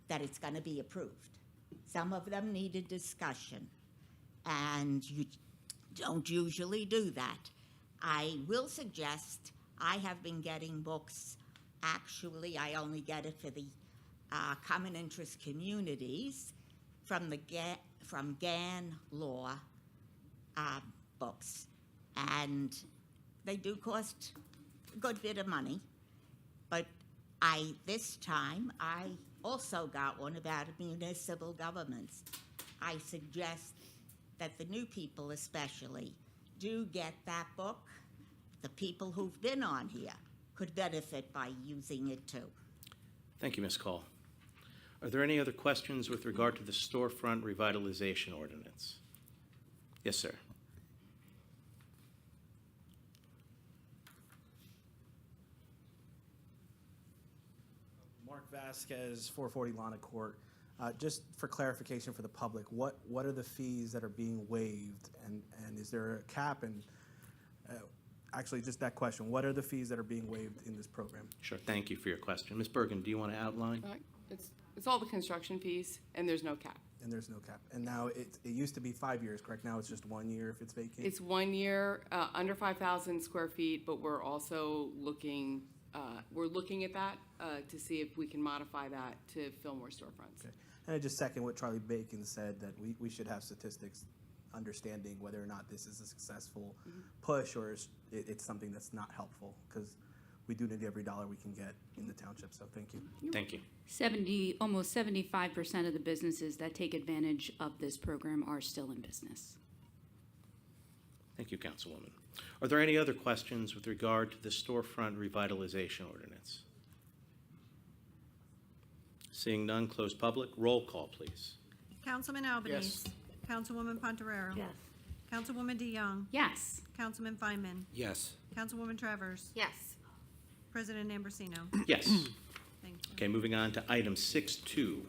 that it's going to be approved. Some of them need a discussion, and you don't usually do that. I will suggest, I have been getting books. Actually, I only get it for the common interest communities from from GAN Law books. And they do cost a good bit of money. But this time, I also got one about municipal governments. I suggest that the new people especially do get that book. The people who've been on here could benefit by using it too. Thank you, Ms. Call. Are there any other questions with regard to the storefront revitalization ordinance? Yes, sir. Mark Vasquez, 440 Lana Court. Just for clarification for the public, what are the fees that are being waived, and is there a cap? And actually, just that question: what are the fees that are being waived in this program? Sure. Thank you for your question. Ms. Bergen, do you want to outline? It's all the construction fees, and there's no cap. And there's no cap. And now it used to be 5 years, correct? Now it's just 1 year if it's vacant. It's 1 year, under 5,000 square feet, but we're also looking at that to see if we can modify that to fill more storefronts. Okay. And I just second what Charlie Bacon said, that we should have statistics understanding whether or not this is a successful push or it's something that's not helpful, because we do need every dollar we can get in the township. So thank you. Thank you. Almost 75% of the businesses that take advantage of this program are still in business. Thank you, Councilwoman. Are there any other questions with regard to the storefront revitalization ordinance? Seeing none, close public. Roll call, please. Councilman Albanese. Councilwoman Pontarero. Yes. Councilwoman DeYoung. Yes. Councilman Feynman. Yes. Councilwoman Travers. Yes. President Ambrosino. Yes. Thank you. Okay, moving on to item 6.2.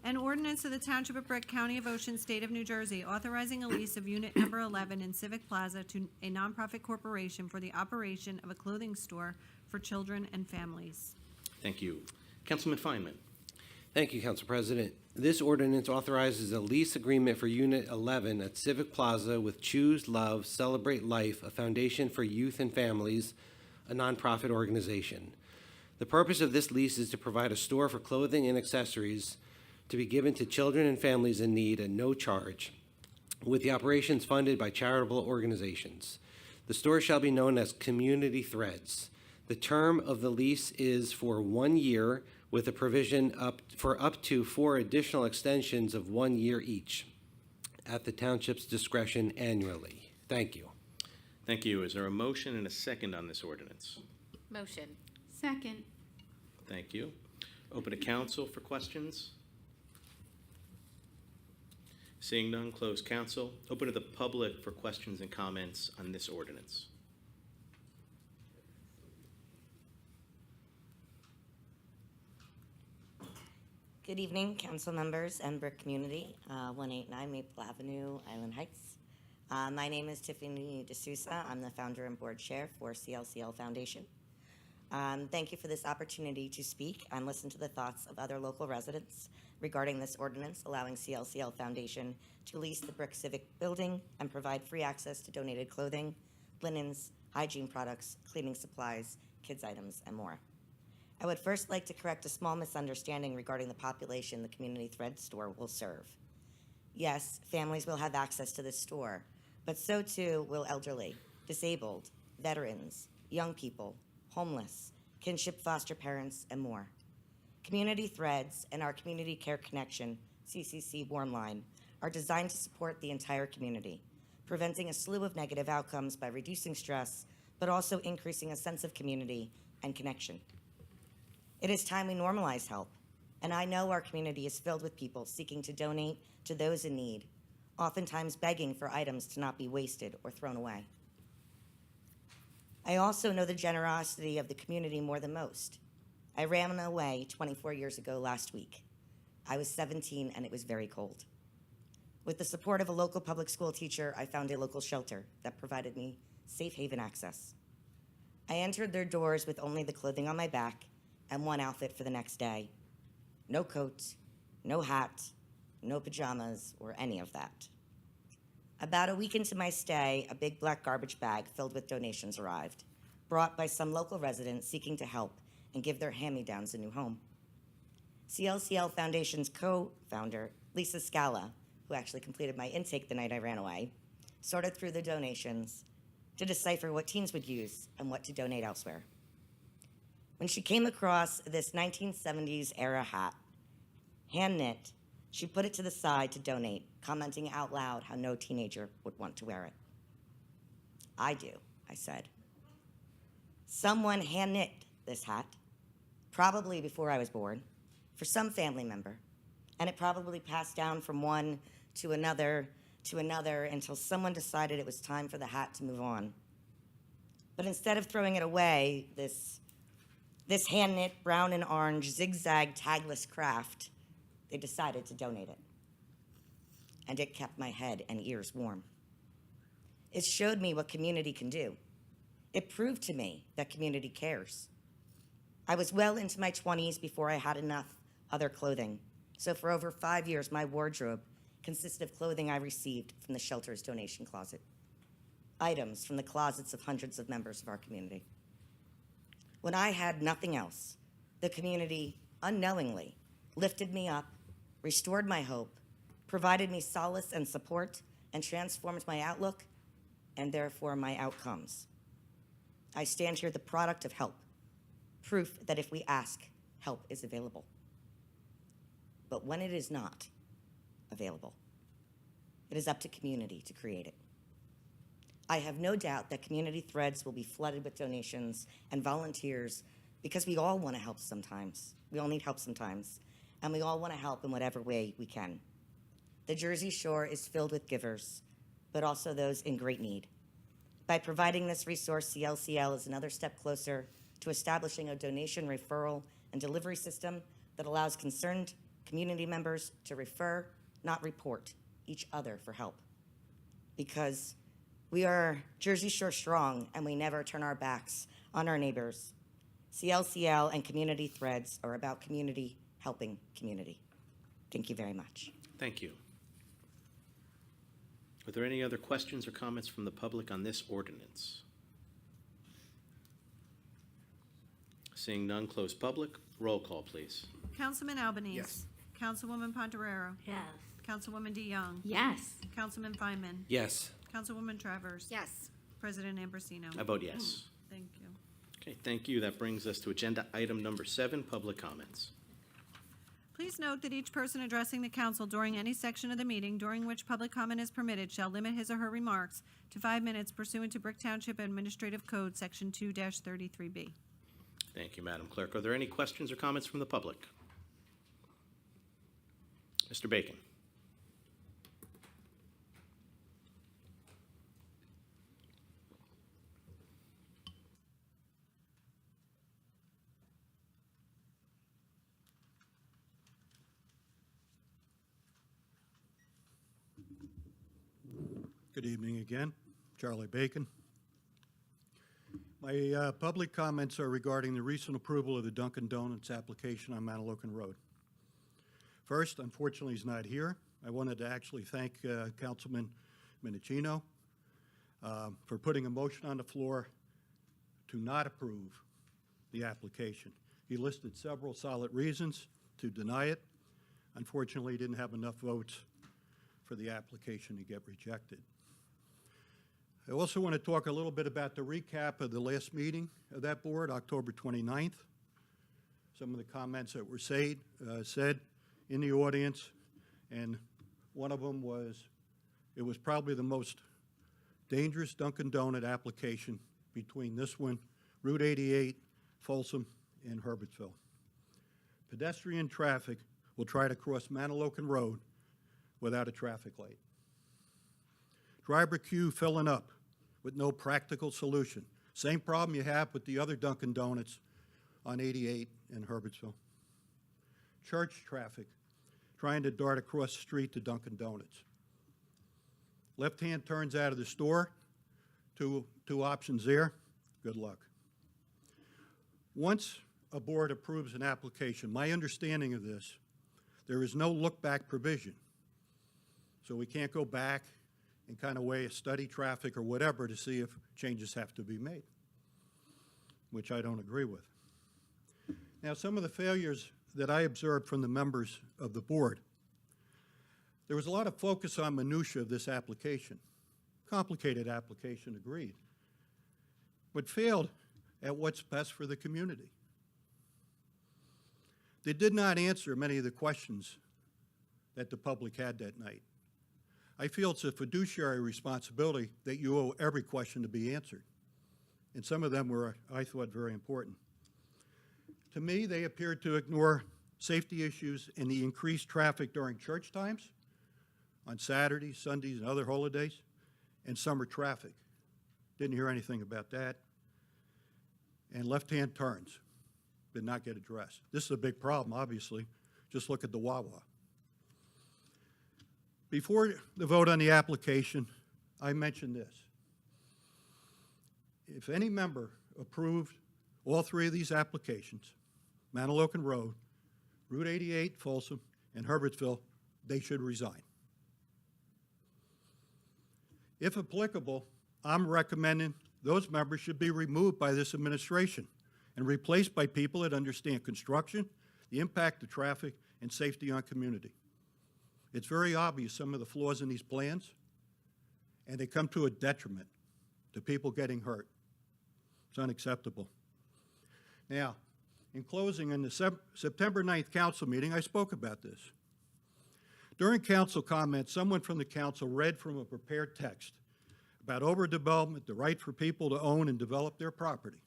An ordinance of the Township of Brick, County of Ocean, State of New Jersey, authorizing a lease of unit number 11 in Civic Plaza to a nonprofit corporation for the operation of a clothing store for children and families. Thank you. Councilman Feynman. Thank you, Council President. This ordinance authorizes a lease agreement for Unit 11 at Civic Plaza with Choose Love, Celebrate Life, a foundation for youth and families, a nonprofit organization. The purpose of this lease is to provide a store for clothing and accessories to be given to children and families in need at no charge, with the operations funded by charitable organizations. The store shall be known as Community Threads. The term of the lease is for 1 year, with a provision up to 4 additional extensions of 1 year each, at the township's discretion annually. Thank you. Thank you. Is there a motion and a second on this ordinance? Motion. Second. Thank you. Open to council for questions. Seeing none, close council. Open to the public for questions and comments on this ordinance. Good evening, council members and Brick community, 189 Maple Avenue, Island Heights. My name is Tiffany D'Souza. I'm the founder and board chair for CLCL Foundation. Thank you for this opportunity to speak and listen to the thoughts of other local residents regarding this ordinance allowing CLCL Foundation to lease the Brick Civic Building and provide free access to donated clothing, linens, hygiene products, cleaning supplies, kids items, and more. I would first like to correct a small misunderstanding regarding the population the Community Thread store will serve. Yes, families will have access to this store, but so too will elderly, disabled, veterans, young people, homeless, kinship foster parents, and more. Community Threads and our Community Care Connection, CCC Warm Line, are designed to support the entire community, preventing a slew of negative outcomes by reducing stress, but also increasing a sense of community and connection. It is time we normalize help, and I know our community is filled with people seeking to donate to those in need, oftentimes begging for items to not be wasted or thrown away. I also know the generosity of the community more than most. I ran away 24 years ago last week. I was 17 and it was very cold. With the support of a local public school teacher, I found a local shelter that provided me safe haven access. I entered their doors with only the clothing on my back and one outfit for the next day. No coat, no hat, no pajamas, or any of that. About a week into my stay, a big black garbage bag filled with donations arrived, brought by some local residents seeking to help and give their hand-me-downs a new home. CLCL Foundation's co-founder, Lisa Scala, who actually completed my intake the night I ran away, sorted through the donations to decipher what teens would use and what to donate elsewhere. When she came across this 1970s era hat, hand-knit, she put it to the side to donate, commenting out loud how no teenager would want to wear it. I do, I said. Someone hand-knit this hat, probably before I was born, for some family member, and it probably passed down from one to another until someone decided it was time for the hat to move on. But instead of throwing it away, this hand-knit brown and orange zigzag tagless craft, they decided to donate it. And it kept my head and ears warm. It showed me what community can do. It proved to me that community cares. I was well into my 20s before I had enough other clothing. So for over 5 years, my wardrobe consisted of clothing I received from the shelter's donation closet. Items from the closets of hundreds of members of our community. When I had nothing else, the community unknowingly lifted me up, restored my hope, provided me solace and support, and transformed my outlook, and therefore my outcomes. I stand here the product of help, proof that if we ask, help is available. But when it is not available, it is up to community to create it. I have no doubt that community threads will be flooded with donations and volunteers because we all want to help sometimes. We all need help sometimes, and we all want to help in whatever way we can. The Jersey Shore is filled with givers, but also those in great need. By providing this resource, CLCL is another step closer to establishing a donation referral and delivery system that allows concerned community members to refer, not report, each other for help. Because we are Jersey Shore strong, and we never turn our backs on our neighbors. CLCL and Community Threads are about community helping community. Thank you very much. Thank you. Are there any other questions or comments from the public on this ordinance? Seeing none, close public. Roll call, please. Councilman Albanese. Yes. Councilwoman Pontorero. Yes. Councilwoman DeYoung. Yes. Councilman Feynman. Yes. Councilwoman Travers. Yes. President Ambrosino. I vote yes. Thank you. Okay, thank you. That brings us to agenda item number 7, public comments. Please note that each person addressing the council during any section of the meeting during which public comment is permitted shall limit his or her remarks to 5 minutes pursuant to Brick Township Administrative Code, Section 2-33B. Thank you, Madam Clerk. Are there any questions or comments from the public? Mr. Bacon. Good evening again. Charlie Bacon. My public comments are regarding the recent approval of the Dunkin' Donuts application on Manalocan Road. First, unfortunately, he's not here. I wanted to actually thank Councilman Minicino for putting a motion on the floor to not approve the application. He listed several solid reasons to deny it. Unfortunately, he didn't have enough votes for the application to get rejected. I also want to talk a little bit about the recap of the last meeting of that board, October 29th. Some of the comments that were said in the audience, and one of them was, it was probably the most dangerous Dunkin' Donut application between this one, Route 88, Folsom, and Herbertsville. Pedestrian traffic will try to cross Manalocan Road without a traffic light. Driver queue filling up with no practical solution. Same problem you have with the other Dunkin' Donuts on 88 in Herbertsville. Church traffic trying to dart across the street to Dunkin' Donuts. Left-hand turns out of the store, two options there, good luck. Once a board approves an application, my understanding of this, there is no look-back provision. So we can't go back and kind of weigh, study traffic or whatever to see if changes have to be made, which I don't agree with. Now, some of the failures that I observed from the members of the board, there was a lot of focus on minutia of this application. Complicated application, agreed, but failed at what's best for the community. They did not answer many of the questions that the public had that night. I feel it's a fiduciary responsibility that you owe every question to be answered. And some of them were, I thought, very important. To me, they appeared to ignore safety issues and the increased traffic during church times, on Saturdays, Sundays, and other holidays, and summer traffic. Didn't hear anything about that. And left-hand turns did not get addressed. This is a big problem, obviously. Just look at the Wawa. Before the vote on the application, I mentioned this. If any member approved all three of these applications, Manalocan Road, Route 88, Folsom, and Herbertsville, they should resign. If applicable, I'm recommending those members should be removed by this administration and replaced by people that understand construction, the impact of traffic, and safety on community. It's very obvious some of the flaws in these plans, and they come to a detriment to people getting hurt. It's unacceptable. Now, in closing, in the September 9th council meeting, I spoke about this. During council comments, someone from the council read from a prepared text about overdevelopment, the right for people to own and develop their property.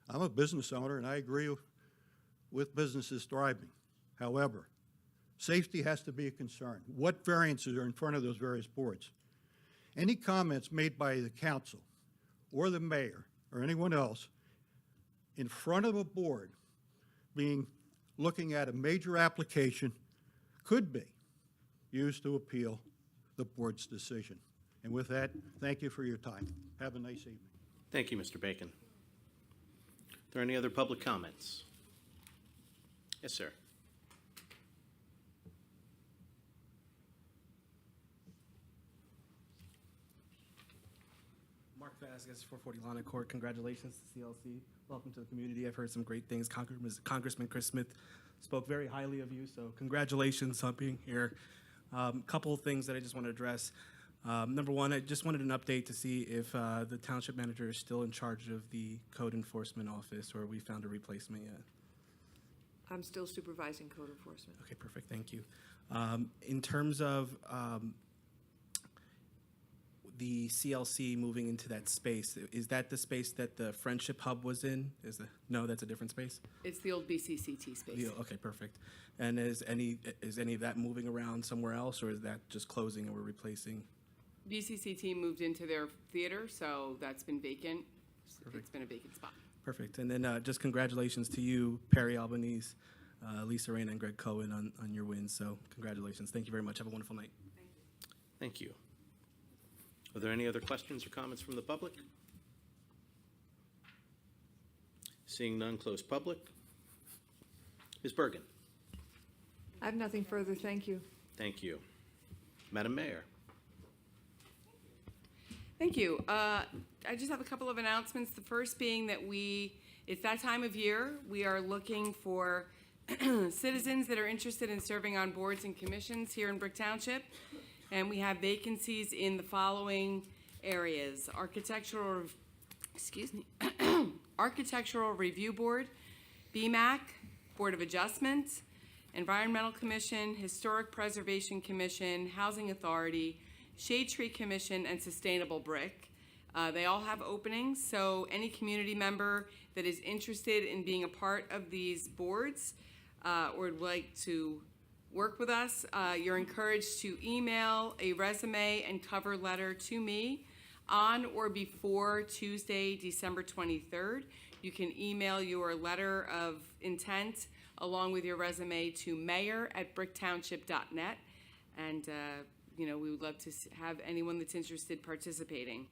I'm a business owner, and I agree with businesses thriving. However, safety has to be a concern. What variances are in front of those various boards? Any comments made by the council or the mayor or anyone else in front of a board looking at a major application could be used to appeal the board's decision. And with that, thank you for your time. Have a nice evening. Thank you, Mr. Bacon. Are there any other public comments? Yes, sir. Mark Vasquez, 440 Lana Court. Congratulations to CLC. Welcome to the community. I've heard some great things. Congressman Chris Smith spoke very highly of you, so congratulations on being here. Couple of things that I just want to address. Number one, I just wanted an update to see if the township manager is still in charge of the code enforcement office, or we found a replacement yet. I'm still supervising code enforcement. Okay, perfect. Thank you. In terms of the CLC moving into that space, is that the space that the Friendship Hub was in? No, that's a different space? It's the old BCCT space. Okay, perfect. And is any of that moving around somewhere else, or is that just closing and we're replacing? BCCT moved into their theater, so that's been vacant. Perfect. It's been a vacant spot. Perfect. And then just congratulations to you, Perry Albanese, Lisa Rayna, and Greg Cohen on your wins. So congratulations. Thank you very much. Have a wonderful night. Thank you. Are there any other questions or comments from the public? Seeing none, close public. Ms. Bergen. I have nothing further, thank you. Thank you. Madam Mayor. Thank you. I just have a couple of announcements. The first being that it's that time of year. We are looking for citizens that are interested in serving on boards and commissions here in Brick Township. And we have vacancies in the following areas: Architectural Review Board, BMAC, Board of Adjustment, Environmental Commission, Historic Preservation Commission, Housing Authority, Shade Tree Commission, and Sustainable Brick. They all have openings, so any community member that is interested in being a part of these boards or would like to work with us, you're encouraged to email a resume and cover letter to me on or before Tuesday, December 23rd. You can email your letter of intent along with your resume to mayor@bricktownship.net, and we would love to have anyone that's interested participating.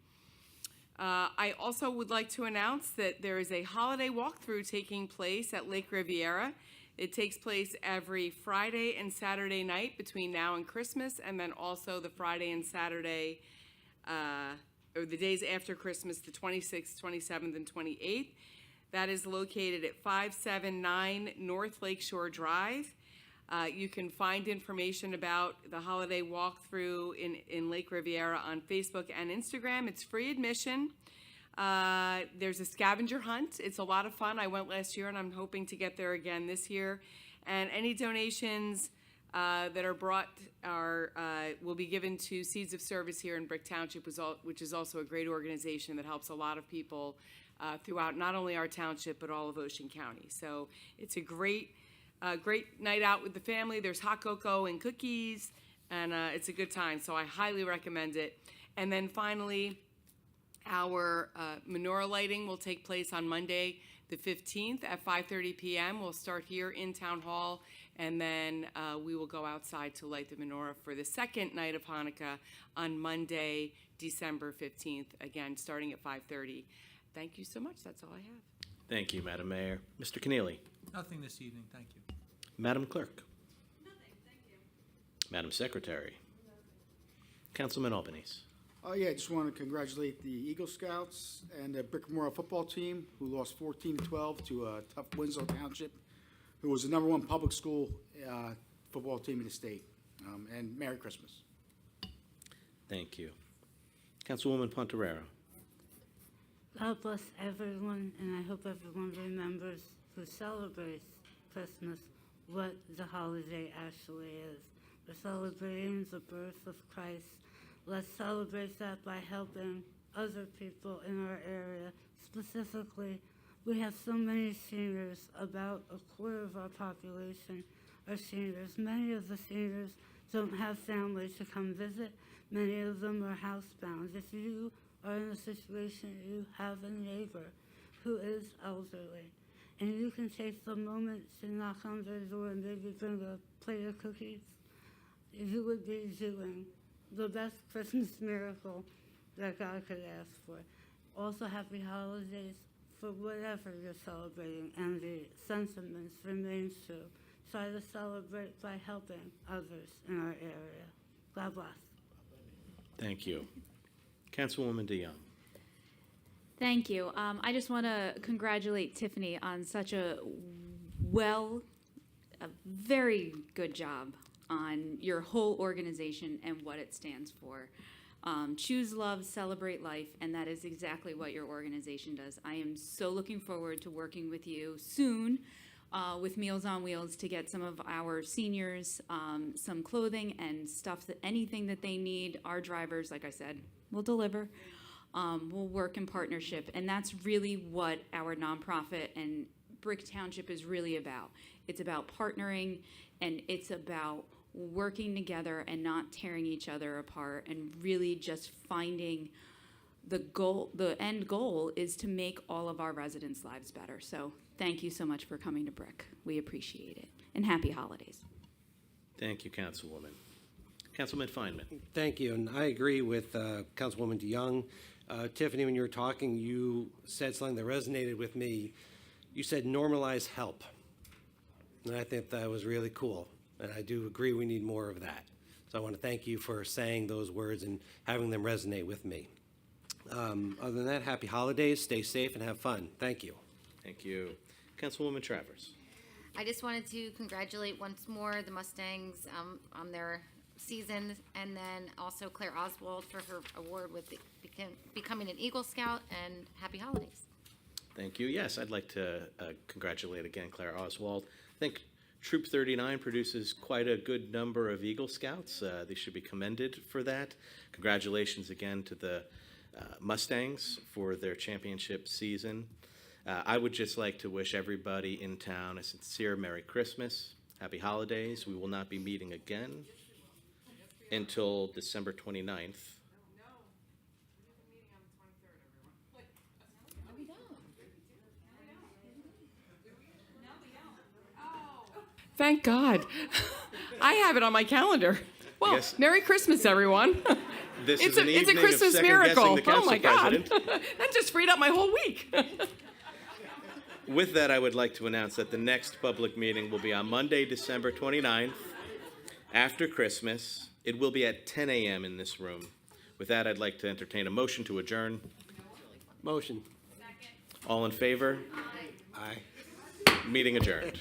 I also would like to announce that there is a holiday walkthrough taking place at Lake Riviera. It takes place every Friday and Saturday night between now and Christmas, and then also the Friday and Saturday, or the days after Christmas, the 26th, 27th, and 28th. That is located at 579 North Lakeshore Drive. You can find information about the holiday walkthrough in Lake Riviera on Facebook and Instagram. It's free admission. There's a scavenger hunt. It's a lot of fun. I went last year, and I'm hoping to get there again this year. And any donations that are brought will be given to Seeds of Service here in Brick Township, which is also a great organization that helps a lot of people throughout not only our township but all of Ocean County. So it's a great night out with the family. There's hot cocoa and cookies, and it's a good time. So I highly recommend it. And then finally, our menorah lighting will take place on Monday, the 15th at 5:30 p.m. We'll start here in Town Hall, and then we will go outside to light the menorah for the second night of Hanukkah on Monday, December 15th, again, starting at 5:30. Thank you so much. That's all I have. Thank you, Madam Mayor. Mr. Keneally. Nothing this evening, thank you. Madam Clerk. Nothing, thank you. Madam Secretary. Councilman Albanese. Oh, yeah, I just want to congratulate the Eagle Scouts and the Brick Memorial football team, who lost 14-12 to a tough Winslow Township, who was the #1 public school football team in the state. And Merry Christmas. Thank you. Councilwoman Pontorero. God bless everyone, and I hope everyone remembers who celebrates Christmas what the holiday actually is. We're celebrating the birth of Christ. Let's celebrate that by helping other people in our area. Specifically, we have so many seniors. About a quarter of our population are seniors. Many of the seniors don't have families to come visit. Many of them are housebound. If you are in a situation, you have a neighbor who is elderly, and you can take the moment to knock on their door and maybe bring a plate of cookies, you would be doing the best Christmas miracle that God could ask for. Also, happy holidays for whatever you're celebrating, and the sentiments remain true. Try to celebrate by helping others in our area. God bless. Thank you. Councilwoman DeYoung. Thank you. I just want to congratulate Tiffany on such a very good job on your whole organization and what it stands for. Choose love, celebrate life, and that is exactly what your organization does. I am so looking forward to working with you soon with Meals on Wheels to get some of our seniors some clothing and stuff, anything that they need. Our drivers, like I said, will deliver. We'll work in partnership, and that's really what our nonprofit and Brick Township is really about. It's about partnering, and it's about working together and not tearing each other apart, and really just finding the goal. The end goal is to make all of our residents' lives better. So thank you so much for coming to Brick. We appreciate it, and happy holidays. Thank you, Councilwoman. Councilman Feynman. Thank you, and I agree with Councilwoman DeYoung. Tiffany, when you were talking, you said something that resonated with me. You said normalize help, and I think that was really cool, and I do agree we need more of that. So I want to thank you for saying those words and having them resonate with me. Other than that, happy holidays, stay safe, and have fun. Thank you. Thank you. Councilwoman Travers. I just wanted to congratulate once more the Mustangs on their season, and then also Claire Oswald for her award with becoming an Eagle Scout, and happy holidays. Thank you. Yes, I'd like to congratulate again Claire Oswald. I think Troop 39 produces quite a good number of Eagle Scouts. They should be commended for that. Congratulations again to the Mustangs for their championship season. I would just like to wish everybody in town a sincere Merry Christmas, Happy Holidays. We will not be meeting again until December 29th. Thank God. I have it on my calendar. Well, Yes. Merry Christmas, everyone. This It's is an a evening Christmas of miracle. second-guessing the Oh my council God. president. That just freed up my whole week. With that, I would like to announce that the next public meeting will be on Monday, December 29th, after Christmas. It will be at 10 a.m. in this room. With that, I'd like to entertain a motion to adjourn. Motion. All in favor? Aye. Meeting adjourned.